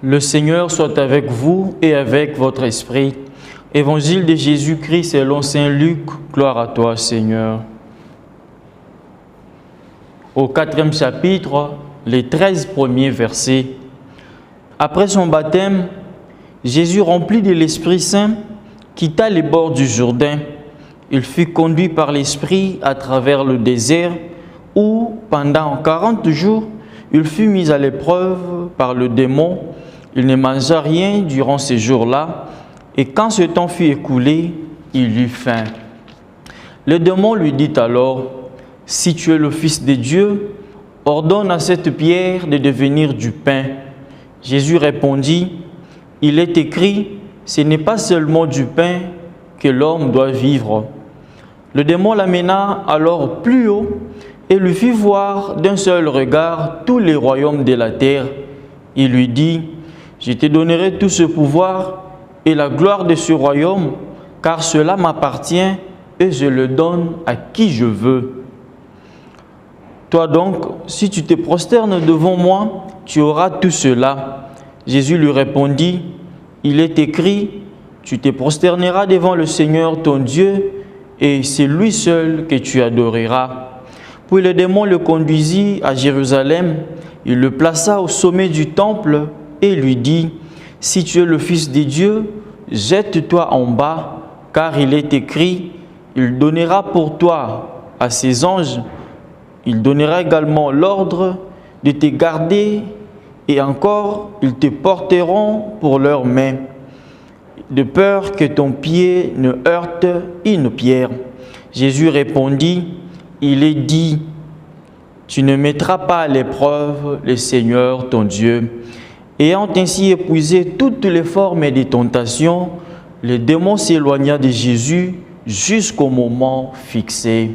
Le Seigneur soit avec vous et avec votre esprit. Évangile de Jésus-Christ selon saint Luc. Gloire à toi, Seigneur. Au 4e chapitre, les 13 premiers versets. Après son baptême, Jésus, rempli de l'Esprit Saint, quitta les bords du Jourdain. Il fut conduit par l'Esprit à travers le désert où, pendant 40 jours, il fut mis à l'épreuve par le démon. Il ne mangea rien durant ces jours-là, et quand ce temps fut écoulé, il eut faim. Le démon lui dit alors, « Si tu es le Fils de Dieu, ordonne à cette pierre de devenir du pain. » Jésus répondit, « Il est écrit, ce n'est pas seulement du pain que l'homme doit vivre. » Le démon l'amena alors plus haut et lui fit voir d'un seul regard tous les royaumes de la terre. Il lui dit, « Je te donnerai tout ce pouvoir et la gloire de ce royaume, car cela m'appartient et je le donne à qui je veux. Toi donc, si tu te prosternes devant moi, tu auras tout cela. » Jésus lui répondit, « Il est écrit, tu te prosterneras devant le Seigneur ton Dieu, et c'est lui seul que tu adoreras. » Puis le démon le conduisit à Jérusalem, il le plaça au sommet du temple et lui dit, « Si tu es le Fils de Dieu, jette-toi en bas, car il est écrit, il donnera pour toi à ses anges, il donnera également l'ordre de te garder, et encore, ils te porteront pour leurs mains, de peur que ton pied ne heurte une pierre. » Jésus répondit, « Il est dit, tu ne mettras pas à l'épreuve le Seigneur ton Dieu. » Ayant ainsi épuisé toutes les formes de tentation, le démon s'éloigna de Jésus jusqu'au moment fixé.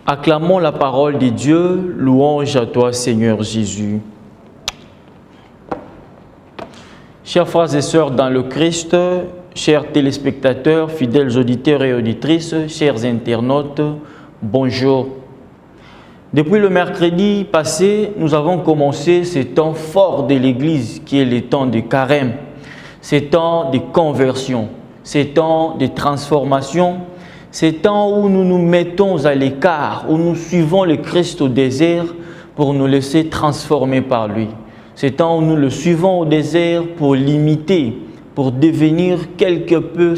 Acclamons la parole de Dieu, louange à toi Seigneur Jésus. Chers frères et sœurs dans le Christ, chers téléspectateurs, fidèles auditeurs et auditrices, chers internautes, bonjour. Depuis le mercredi passé, nous avons commencé ce temps fort de l'Église qui est le temps de carême, ce temps de conversion, ce temps de transformation, ce temps où nous nous mettons à l'écart, où nous suivons le Christ au désert pour nous laisser transformer par lui. Ce temps où nous le suivons au désert pour l'imiter, pour devenir quelque peu